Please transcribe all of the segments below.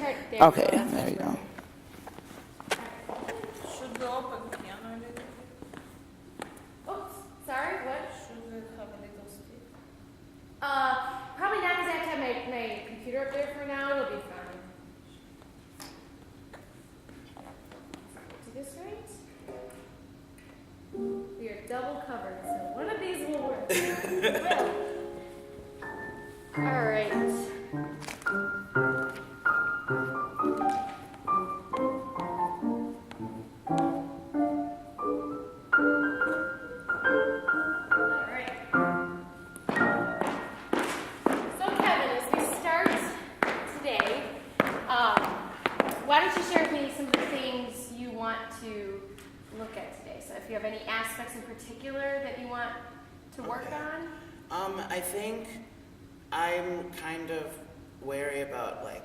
try. Okay, there you go. Should go up and piano a little. Oops, sorry, what? Should we have a little speed? Probably not because I have to have my computer up there for now. It'll be fine. Do this right? We are double covered, so one of these will work. It will. All right. Why don't you share with me some of the things you want to look at today? So if you have any aspects in particular that you want to work on? I think I'm kind of wary about like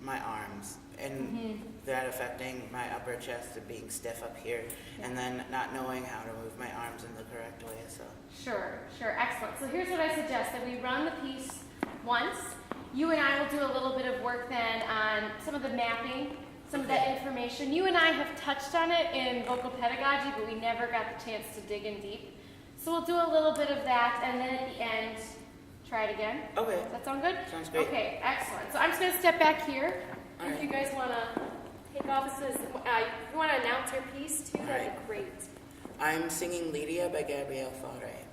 my arms and that affecting my upper chest and being stiff up here, and then not knowing how to move my arms in the correct way. So Sure, excellent. So here's what I suggest, that we run the piece once. You and I will do a little bit of work then on some of the mapping, some of that information. You and I have touched on it in vocal pedagogy, but we never got the chance to dig in deep. So we'll do a little bit of that, and then at the end, try it again. Okay. Does that sound good? Sounds great. Okay, excellent. So I'm just going to step back here. All If right. you guys want to take offices, if you want to announce your piece too, All that'd right. be great. I'm singing Lydia by Gabrielle Fauré.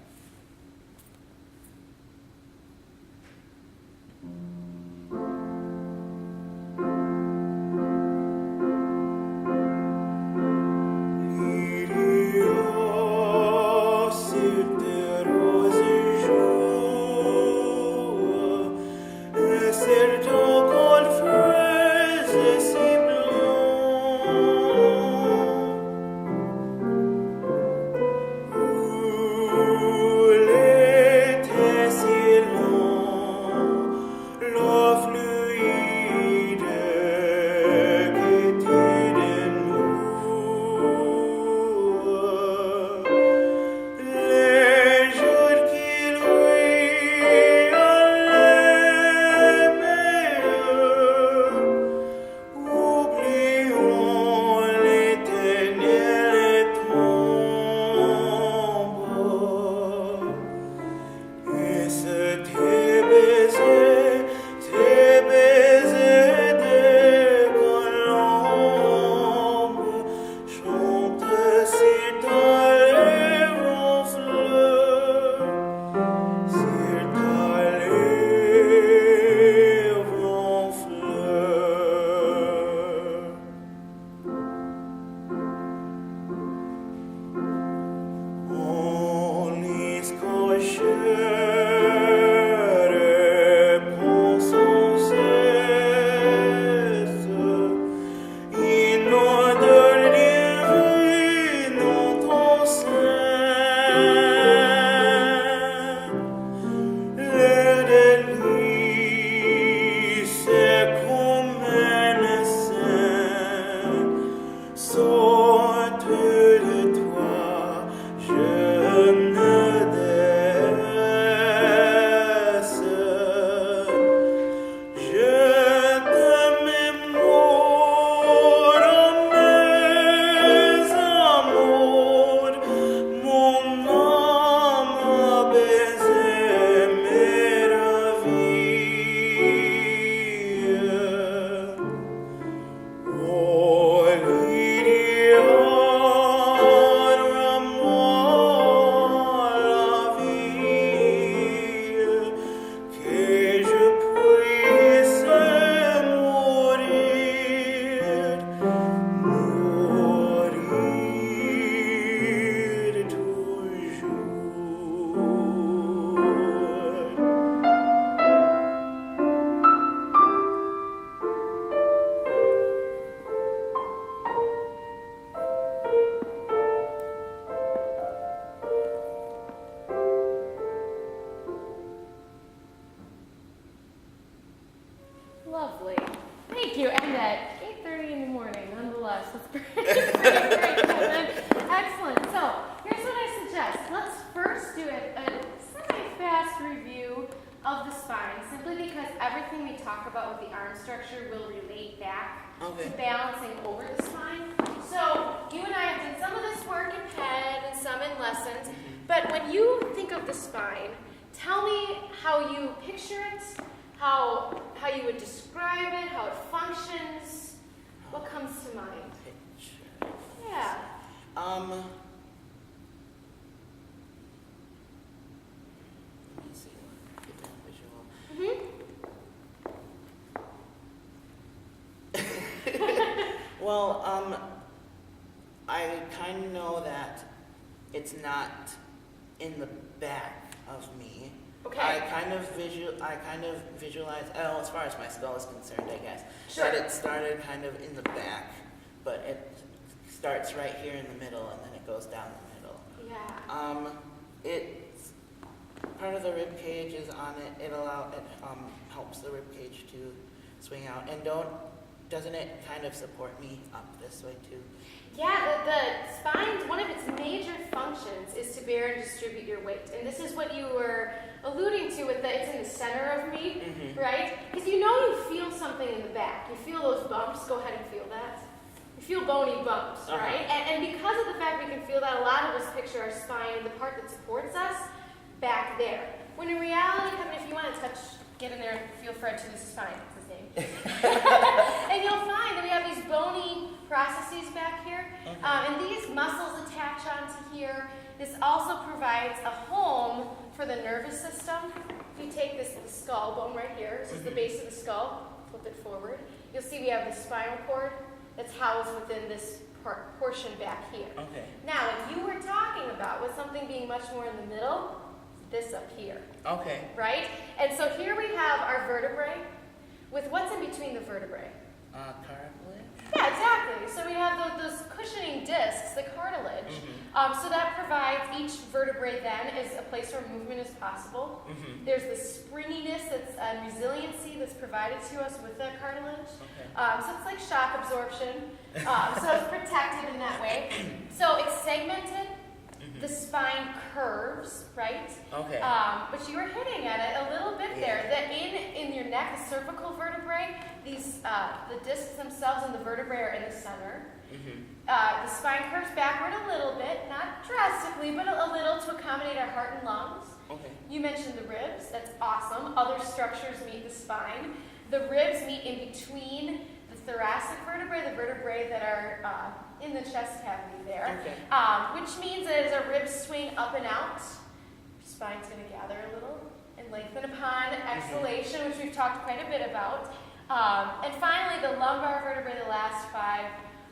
Lovely. Thank you. And at 8:30 in the morning, nonetheless. That's great, Kevin. Excellent. So here's what I suggest. Let's first do a semi-fast review of the spine, simply because everything we talk about with the arm structure will relate back back Okay. to balancing over the spine. So you and I have done some of this work in PED and some in lessons, but when you think of the spine, tell me how you picture it, how you would describe it, how it functions. What comes to mind? Picture. Yeah. Let me see. Get that visual. Well, I kind of know that it's not in the back of me. Okay. I kind of visualize. Oh, as far as my skull is concerned, I guess. Sure. That it started kind of in the back, but it starts right here in the middle, and then it goes down the middle. Yeah. It's part of the rib cage is on it. It helps the rib cage to swing out, and doesn't it kind of support me up this way too? Yeah, the spine, one of its major functions is to bear and distribute your weight. And this is what you were alluding to with it's in the center of me, right? Because you feel something in the back. You feel those bumps. Go ahead and feel that. You feel bony bumps, right? And because of the fact we can feel that, a lot of us picture our spine, the part that supports us, back there. When in reality, Kevin, if you want to get in there and feel Fred too, this is fine. It's his name. And you'll find that we have these bony processes back here. And these muscles attach onto here. This also provides a home for the nervous system. If you take the skull bone right here, this is the base of the skull, flip it forward, you'll see we have the spinal cord that's housed within this portion back here. Okay. Now, what you were talking about was something being much more in the middle, this up here. Okay. Right? And so here we have our vertebrae, with what's in between the vertebrae? Cartilage? Yeah, exactly. So we have those cushioning discs, the cartilage. So that provides each vertebrae then is a place where movement is possible. There's the springiness and resiliency that's provided to us with that cartilage. So it's like shock absorption. So it's protected in that way. So it's segmented. The spine curves, right? Okay. But you were hitting at it a little bit there. That in your neck, the cervical vertebrae, these the discs themselves and the vertebrae are in the center. The spine curves backward a little bit, not drastically, but a little to accommodate our heart and lungs. Okay. You mentioned the ribs. That's awesome. Other structures meet the spine. The ribs meet in between the thoracic vertebrae, the vertebrae that are in the chest cavity there, which means that as our ribs swing up and out, your spine's going to gather a little and lengthen upon exhalation, which we've talked quite a bit about. And finally, the lumbar vertebrae, the last 5,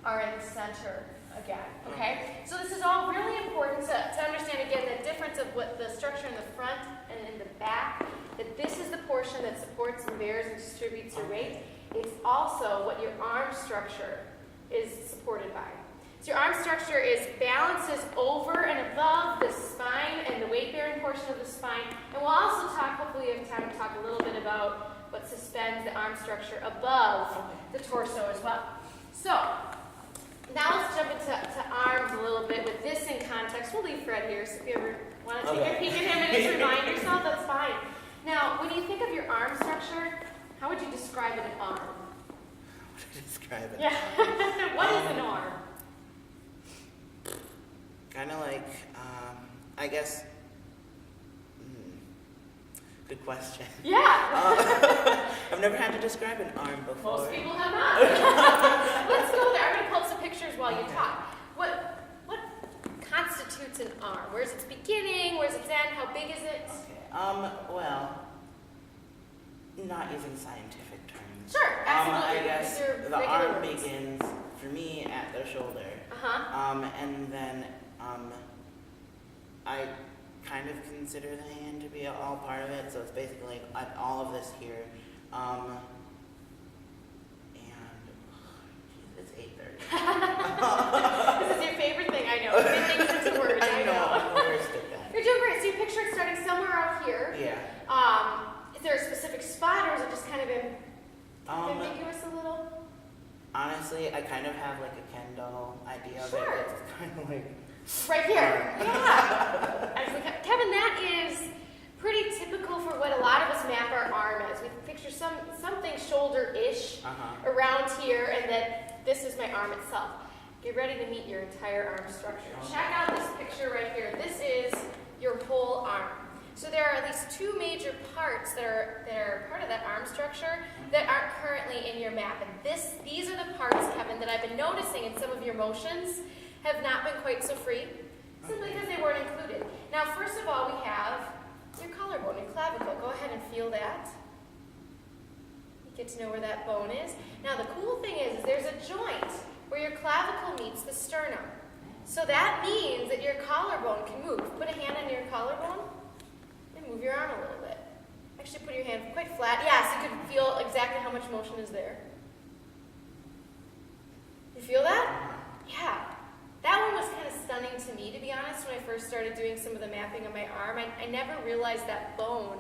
are in the center again. Okay? So this is all really important to understand, again, the difference of what the structure in the front and in the back, that this is the portion that supports and bears and distributes your weight. It's also what your arm structure is supported by. So your arm structure balances over and above the spine and the weight-bearing portion of the spine. And we'll also talk, hopefully we have time to talk a little bit about what suspends the arm structure above the torso as well. So now let's jump into arms a little bit with this in context. We'll leave Fred here, so if you ever want to take a peek at him and just remind yourself, that's fine. Now, when you think of your arm structure, how would you describe an arm? Describe it. Yeah. What is an arm? Kind of like, I guess. Good question. Yeah. I've never had to describe an arm before. Most people have not. Let's go there. I'm going to pull up some pictures while you talk. What constitutes an arm? Where's its beginning? Where's its end? How big is it? Okay. Well, not using scientific terms. Sure, absolutely. I guess These are the regular arm words. begins for me at the shoulder. And then I kind of consider the hand to be all part of it, so it's basically all of this here. And it's 8:30. This is your favorite thing, I know. It makes sense of words, I know. I'm the worst at that. You're doing great. So you picture it starting somewhere out here. Yeah. Is there a specific spot, or is it just kind of ambiguous a little? Honestly, I kind of have like a Ken doll idea of Sure. it. It's kind of like Right here. Yeah. Excellent. Kevin, that is pretty typical for what a lot of us map our arm as. We picture something shoulder-ish around here, and then this is my arm itself. Get ready to meet your entire arm structure. Check out this picture right here. This is your whole arm. So there are at least two major parts that are part of that arm structure that aren't currently in your map. And these are the parts, Kevin, that I've been noticing in some of your motions have not been quite so free, simply because they weren't included. Now, first of all, we have your collarbone and clavicle. Go ahead and feel that. You get to know where that bone is. Now, the cool thing is there's a joint where your clavicle meets the sternum. So that means that your collarbone can move. Put a hand on your collarbone and move your arm a little bit. Actually, put your hand quite flat. Yeah, so you can feel exactly how much motion is there. You feel that? Yeah. That one was kind of stunning to me, to be honest, when I first started doing some of the mapping of my arm. I never realized that bone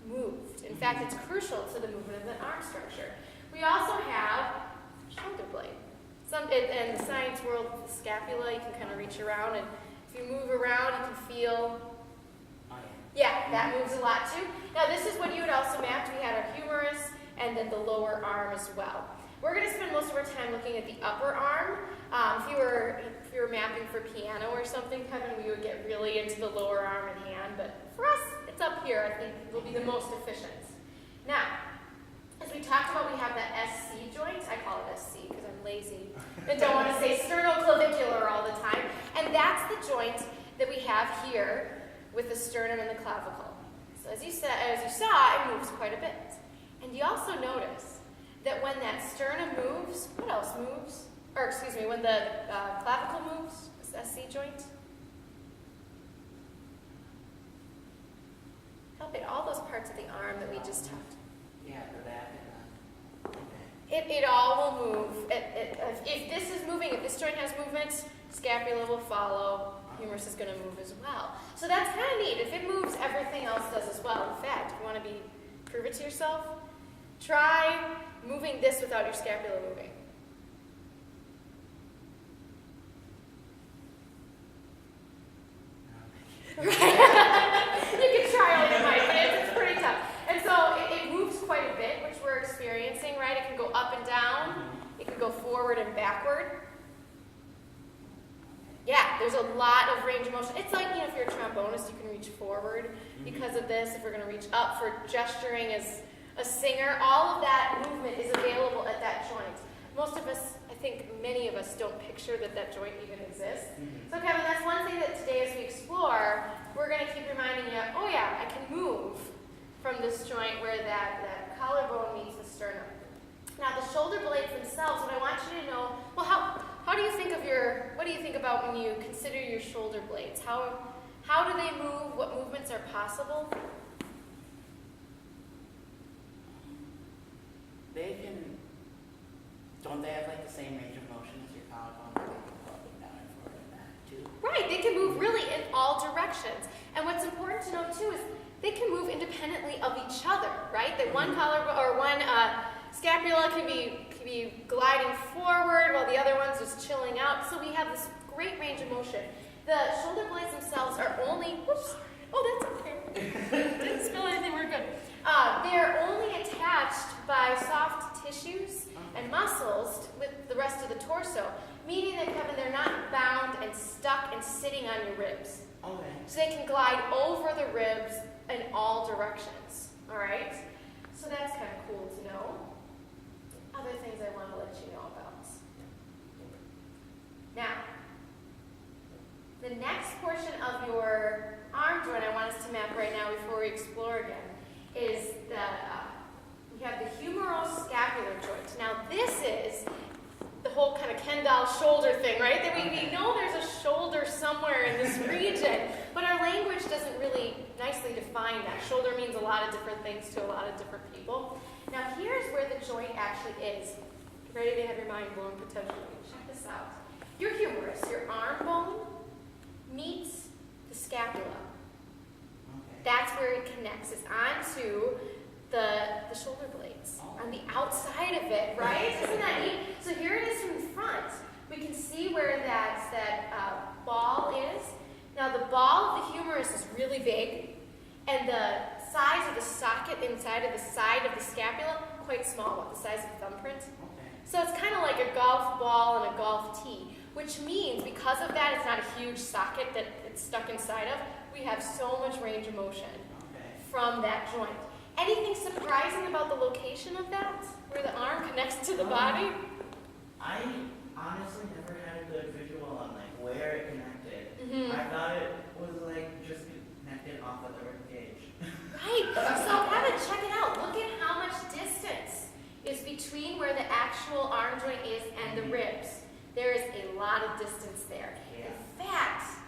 moved. In fact, it's crucial to the movement of the arm structure. We also have shoulder blade. In the science world, the scapula, you can kind of reach around, and if you move around, you can feel, yeah, that moves a lot too. Now, this is what you had also mapped. We had our humerus and then the lower arm as well. We're going to spend most of our time looking at the upper arm. If you were mapping for piano or something, Kevin, we would get really into the lower arm and hand, but for us, it's up here. I think will be the most efficient. Now, as we talked about, we have that SC joint. I call it SC because I'm lazy and don't want to say sternoclavicular all the time. And that's the joint that we have here with the sternum and the clavicle. So as you saw, it moves quite a bit. And you also notice that when that sternum moves, what else moves? Or excuse me, when the clavicle moves, this SC joint. Help it, all those parts of the arm that we just talked. Yeah, the back and It all will move. If this is moving, if this joint has movement, scapula will follow. Humerus is going to move as well. So that's kind of neat. If it moves, everything else does as well. In fact, if you want to prove it to yourself, try moving this without your scapula moving. Right? You can try all you might, but it's pretty tough. And so it moves quite a bit, which we're experiencing, right? It can go up and down. It can go forward and backward. Yeah, there's a lot of range of motion. It's like, if you're a trombonist, you can reach forward because of this. If we're going to reach up for gesturing as a singer, all of that movement is available at that joint. Most of us, I think many of us don't picture that joint even exists. So Kevin, that's one thing that today as we explore, we're going to keep reminding you, oh yeah, I can move from this joint where that collarbone meets the sternum. Now the shoulder blades themselves, what I want you to know, well, how do you think of what do you think about when you consider your shoulder blades? How do they move? What movements are possible? Don't they have like the same range of motion as your collarbone? They can go up and down and forward and back too. Right, they can move really in all directions. And what's important to know too is they can move independently of each other, right? That one collarbone or one scapula can be gliding forward while the other one's just chilling out. So we have this great range of motion. The shoulder blades themselves are only, whoops, oh, that's okay. Didn't spill anything, we're good. They're only attached by soft tissues and muscles with the rest of the torso, meaning that, Kevin, they're not bound and stuck and sitting on your ribs. Okay. So they can glide over the ribs in all directions, all right? So that's kind of cool to know. Other things I want to let you know about. Now, the next portion of your arm joint I want us to map right now before we explore again is we have the humeroscapular joint. Now this is the whole kind of Ken doll shoulder thing, right? That we know there's a shoulder somewhere in this region, but our language doesn't really nicely define that. Shoulder means a lot of different things to a lot of different people. Now here's where the joint actually is. Ready to have your mind blown potentially. Check this out. Your humerus, your arm bone, meets the scapula. Okay. That's where it connects. It's onto the shoulder blades on the outside of it, right? Isn't that neat? So here it is from the front. We can see where that ball is. Now the ball of the humerus is really big, and the size of the socket inside of the side of the scapula, quite small, about the size of a thumbprint. Okay. So it's kind of like a golf ball and a golf tee, which means because of that, it's not a huge socket that it's stuck inside of. We have so much range of motion from that joint. Anything surprising about the location of that, where the arm connects to the body? I honestly never had a good visual on like where it connected. Mhm. I thought it was like just connected off of the rib cage. Right, so Kevin, check it out. Look at how much distance is between where the actual arm joint is and the ribs. There is a lot of distance there. Yeah. In fact,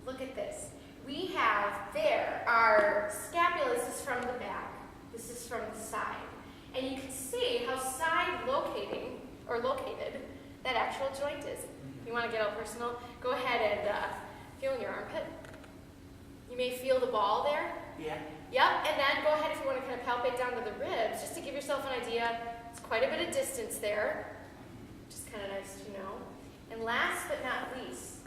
look at this. We have there, our scapula, this is from the back, this is from the side. And you can see how side located that actual joint is. If you want to get all personal, go ahead and feel in your armpit. You may feel the ball there. Yeah. Yep, and then go ahead if you want to kind of palpate down to the ribs, just to give yourself an idea. It's quite a bit of distance there, which is kind of nice to know. And last but not least,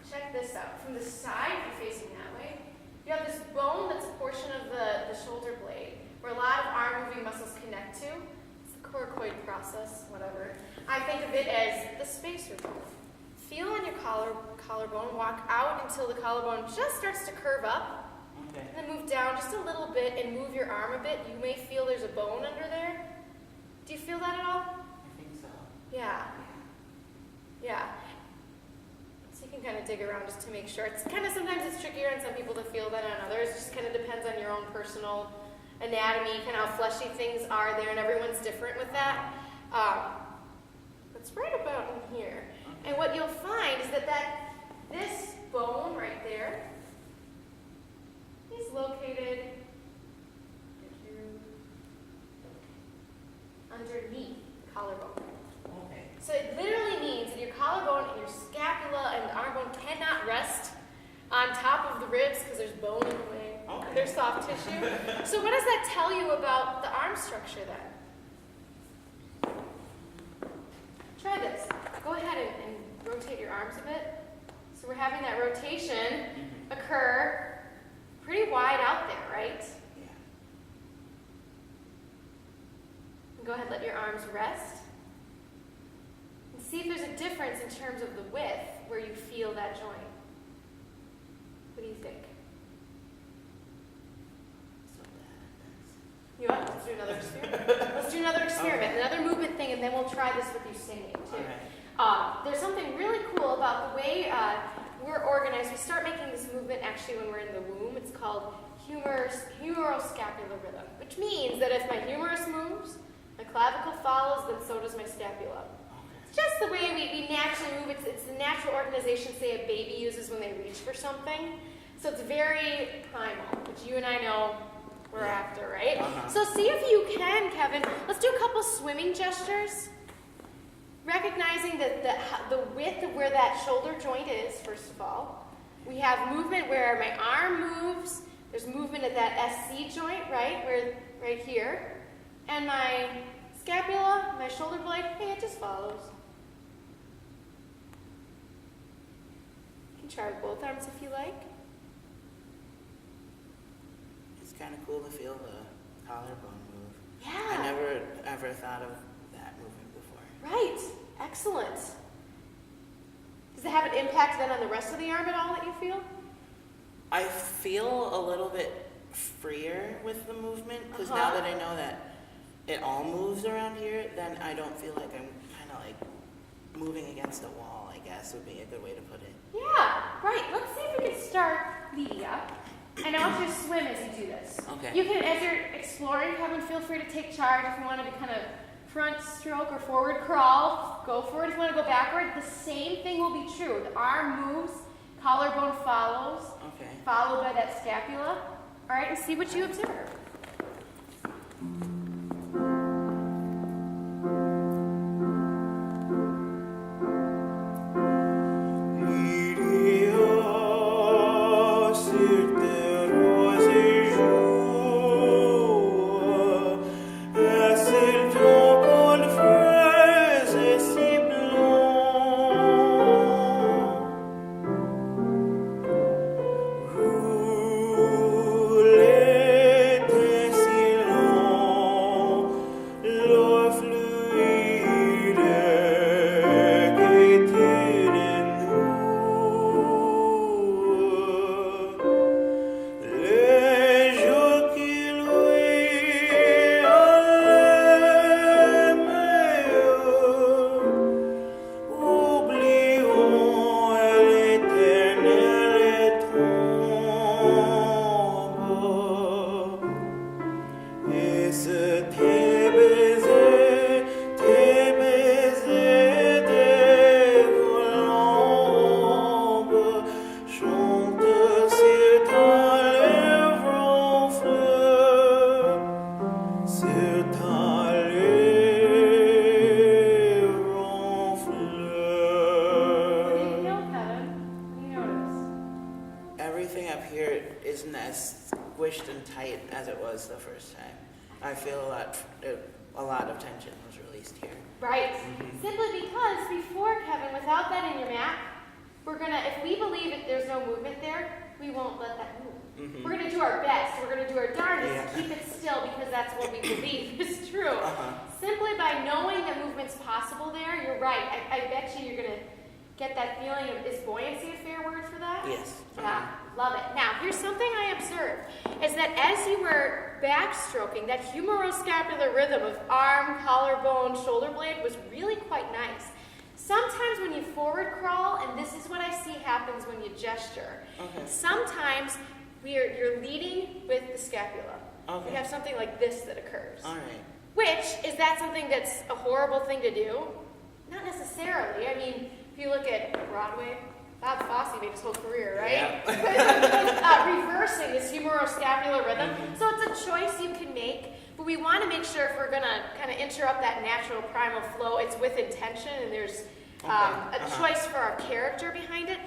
check this out. From the side, if you're facing that way, you have this bone that's a portion of the shoulder blade, where a lot of arm-moving muscles connect to. It's the coracoid process, whatever. I think of it as the spacer bone. Feel on your collarbone, walk out until the collarbone just starts to curve up, Okay. and then move down just a little bit and move your arm a bit. You may feel there's a bone under there. Do you feel that at all? I think so. Yeah. Yeah. So you can kind of dig around just to make sure. It's kind of, sometimes it's trickier on some people to feel that on others. It just kind of depends on your own personal anatomy, kind of how fleshy things are there, and everyone's different with that. It's right about in here. And what you'll find is that this bone right there is located underneath the collarbone. Okay. So it literally means that your collarbone and your scapula and the arm bone cannot rest on top of the ribs because there's bone in the way. Okay. There's soft tissue. So what does that tell you about the arm structure then? Try this. Go ahead and rotate your arms a bit. So we're having that rotation occur pretty wide out there, right? Yeah. And go ahead and let your arms rest. And see if there's a difference in terms of the width where you feel that joint. What do you think? So that You want? Let's do another experiment. Let's do another experiment, another movement thing, and then we'll try this with you singing too. All right. There's something really cool about the way we're organized. We start making this movement actually when we're in the womb. It's called humeroscapular rhythm, which means that if my humerus moves, my clavicle follows, then so does my scapula. It's just the way we naturally move. It's the natural organization, say, a baby uses when they reach for something. So it's very primal, which you and I know we're after, right? So see if you can, Kevin. Let's do a couple swimming gestures. Recognizing that the width of where that shoulder joint is, first of all. We have movement where my arm moves. There's movement at that SC joint, right? Right here. And my scapula, my shoulder blade, hey, it just follows. You can try with both arms if you like. It's kind of cool to feel the collarbone move. Yeah. I never ever thought of that movement before. Right. Excellent. Does it have an impact then on the rest of the arm at all that you feel? I feel a little bit freer with the movement because now that I know that it all moves around here, then I don't feel like I'm kind of like moving against a wall, I guess would be a good way to put it. Yeah, right. Let's see if we can start leading up. And I want you to swim as you do this. Okay. You can, as you're exploring, Kevin, feel free to take charge. If you want to be kind of front stroke or forward crawl, go for it. If you want to go backward, the same thing will be true. The arm moves, collarbone follows, followed by that scapula. All right, and see what you observe. Ooh. but a lot of tension was released here. Right. Simply because before, Kevin, without that in your map, if we believe that there's no movement there, we won't let that move. We're gonna do our best, we're gonna do our darndest to keep it still because that's what we believe is true. Simply by knowing that movement's possible there, you're right. I bet you're gonna get that feeling of, is buoyancy a fair word for that? Yes. Yeah, love it. Now, here's something I observed, is that as you were backstroking, that humeroscapular rhythm of arm, collarbone, shoulder blade was really quite nice. Sometimes when you forward crawl, and this is what I see happens when you gesture, sometimes you're leading with the scapula. We have something like this that occurs. All right. Which, is that something that's a horrible thing to do? Not necessarily. I mean, if you look at Broadway, Bob Fosse made his whole career, right? Reversing this humeroscapular rhythm. So it's a choice you can make, but we want to make sure if we're going to kind of interrupt that natural primal flow, it's with intention and there's a choice for our character behind it.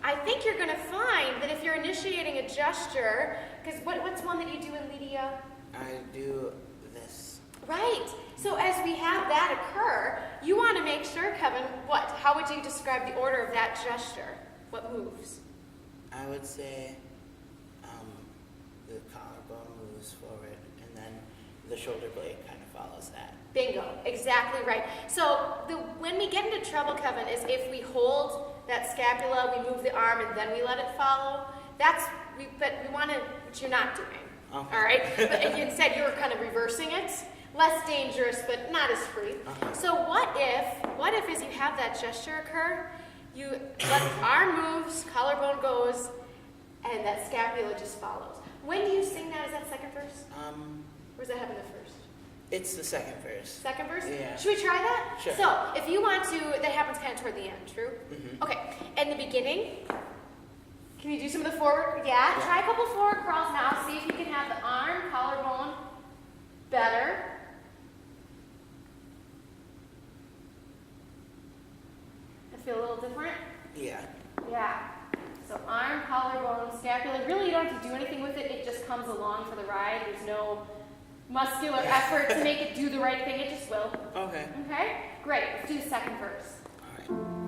I think you're going to find that if you're initiating a gesture, because what's one that you do in Lydia? I do this. Right. So as we have that occur, you want to make sure, Kevin, how would you describe the order of that gesture? What moves? I would say the collarbone moves forward, and then the shoulder blade kind of follows that. Bingo. Exactly right. So when we get into trouble, Kevin, is if we hold that scapula, we move the arm, and then we let it follow. But we want to, which you're not doing. All right? But instead, you were kind of reversing it. Less dangerous, but not as free. So what if as you have that gesture occur, you let the arm moves, collarbone goes, and that scapula just follows. When do you sing that? Is that second verse? Or does that happen the first? It's the second verse. Second verse? Yeah. Should we try that? Sure. So if you want to, that happens kind of toward the end, true? Okay. In the beginning, can you do some of the forward? Yeah. Try a couple forward crawls now. See if you can have the arm, collarbone better. Feel a little different? Yeah. Yeah. So arm, collarbone, scapula. Really, you don't have to do anything with it. It just comes along for the ride. There's no muscular effort to make it do the right thing. It just will. Okay. Okay? Great. Let's do the second verse. All right.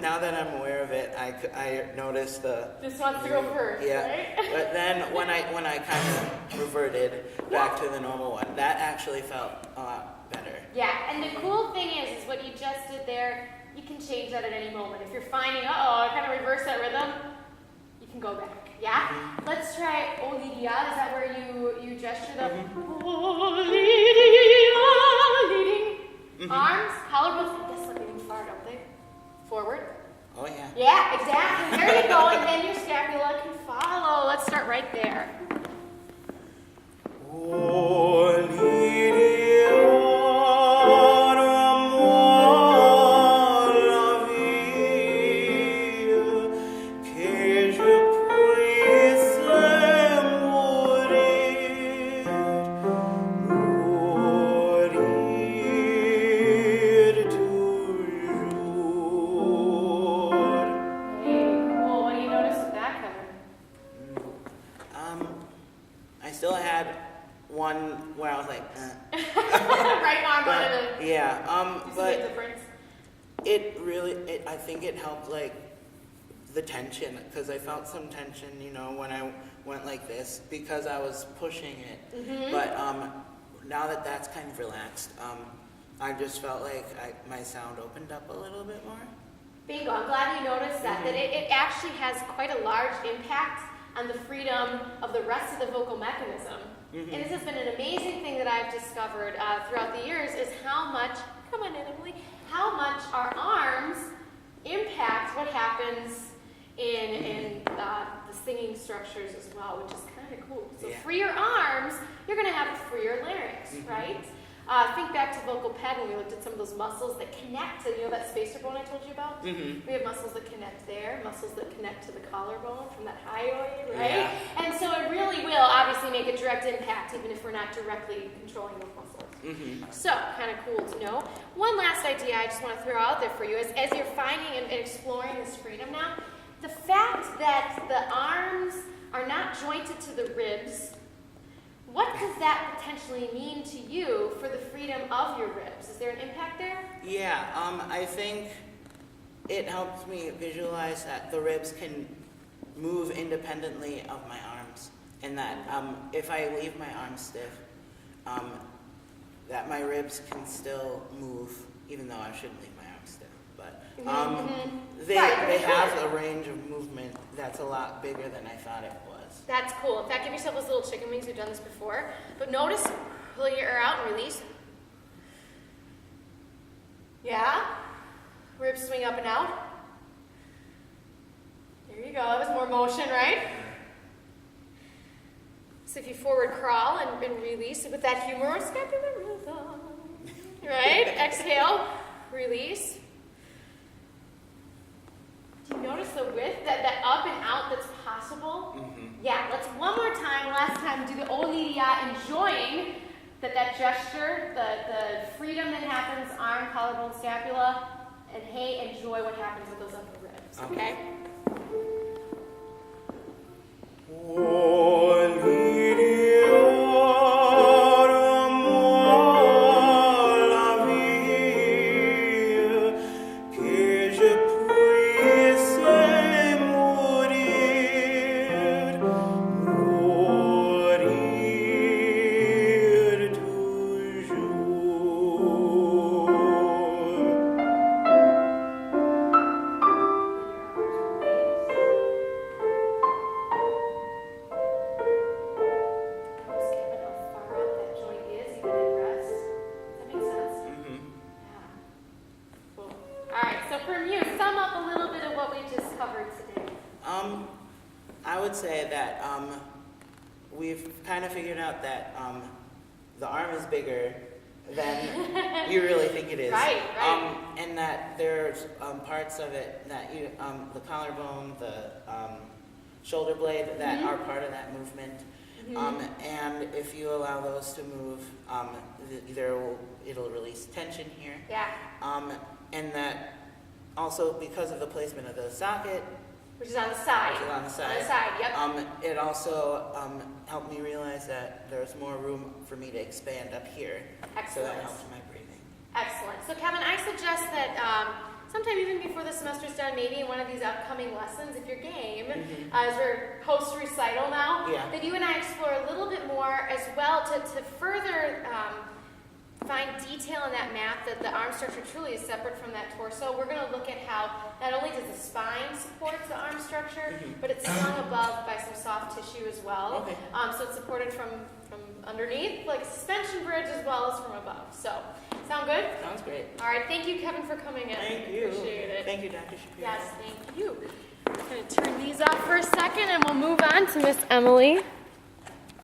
Now that I'm aware of it, I noticed This wants to go first, right? But then when I kind of reverted back to the normal one, that actually felt a lot better. Yeah, and the cool thing is what you just did there, you can change that at any moment. If you're finding, I kind of reversed that rhythm, you can go back. Yeah? Let's try O Lydia. Is that where you gesture the O Lydia, leading? Arms, collarbones, I guess they're getting far, don't they? Forward. Oh, yeah. Yeah, exactly. There you go. And then your scapula can follow. Let's start right there. Yeah, Do you see but the difference? I think it helped like the tension, because I felt some tension, you know, when I went like this, because I was pushing it. Mm-hmm. But now that that's kind of relaxed, I just felt like my sound opened up a little bit more. Bingo, I'm glad you noticed that, Mhm. that it actually has quite a large impact on the freedom of the rest of the vocal mechanism. Mhm. And this has been an amazing thing that I've discovered throughout the years is how much, come on in, Emily, how much our arms impact what happens in the singing structures as well, which is kind of cool. So Yeah. free your arms, you're going to have a freer larynx, Mhm. right? Think back to vocal ped when we looked at some of those muscles that connect to, you know, that spacer bone I told you about? Mm-hmm. We have muscles that connect there, muscles that connect to the collarbone from that hyoid, right? Yeah. And so it really will obviously make a direct impact even if we're not directly controlling those muscles. Mm-hmm. So, kind of cool to know. One last idea I just want to throw out there for you is as you're finding and exploring this freedom now, the fact that the arms are not jointed to the ribs, what does that potentially mean to you for the freedom of your ribs? Is there an impact there? Yeah, I think it helps me visualize that the ribs can move independently of my arms, and that if I leave my arms stiff, that my ribs can still move, even though I shouldn't leave my arms stiff. But they Right, have a range of movement that's a lot bigger than I thought it was. That's cool. In fact, give yourself those little chicken wings. We've done this before. But notice, pull your air out and release. Yeah. Ribs swing up and out. There you go. That was more motion, right? So if you forward crawl and release with that humerus scapular rhythm. Right? Exhale, release. Do you notice the width, that up and out that's possible? Mm-hmm. Yeah, let's one more time, last time, do the Onidia, enjoying that gesture, the freedom that happens, arm, collarbone, scapula, and hey, enjoy what happens with those upper ribs, okay? I would say that we've kind of figured out that the arm is bigger than you really think it is. Right. And that there's parts of it that you, the collarbone, the shoulder blade, that are part of that movement. And if you allow those to move, it'll release tension here. Yeah. And that also, because of the placement of the socket, Which is on the side. which is on the side. On the side, yep. It also helped me realize that there's more room for me to expand up here. Excellent. So that helps my breathing. Excellent. So Kevin, I suggest that sometime even before the semester's done, maybe in one of these upcoming lessons, if you're game, as we're post-recital now, that you and I explore a little bit more as well to further find detail in that map that the arm structure truly is separate from that torso. We're going to look at how not only does the spine support the arm structure, but it's slung above by some soft tissue as well. Okay. So it's supported from underneath, like a suspension bridge, as well as from above. So, sound good? Sounds great. All right, thank you, Kevin, for coming in. Thank you. Appreciate it. Thank you, Dr. Shapiro. Yes, thank you. I'm going to turn these off for a second, and we'll move on to Miss Emily.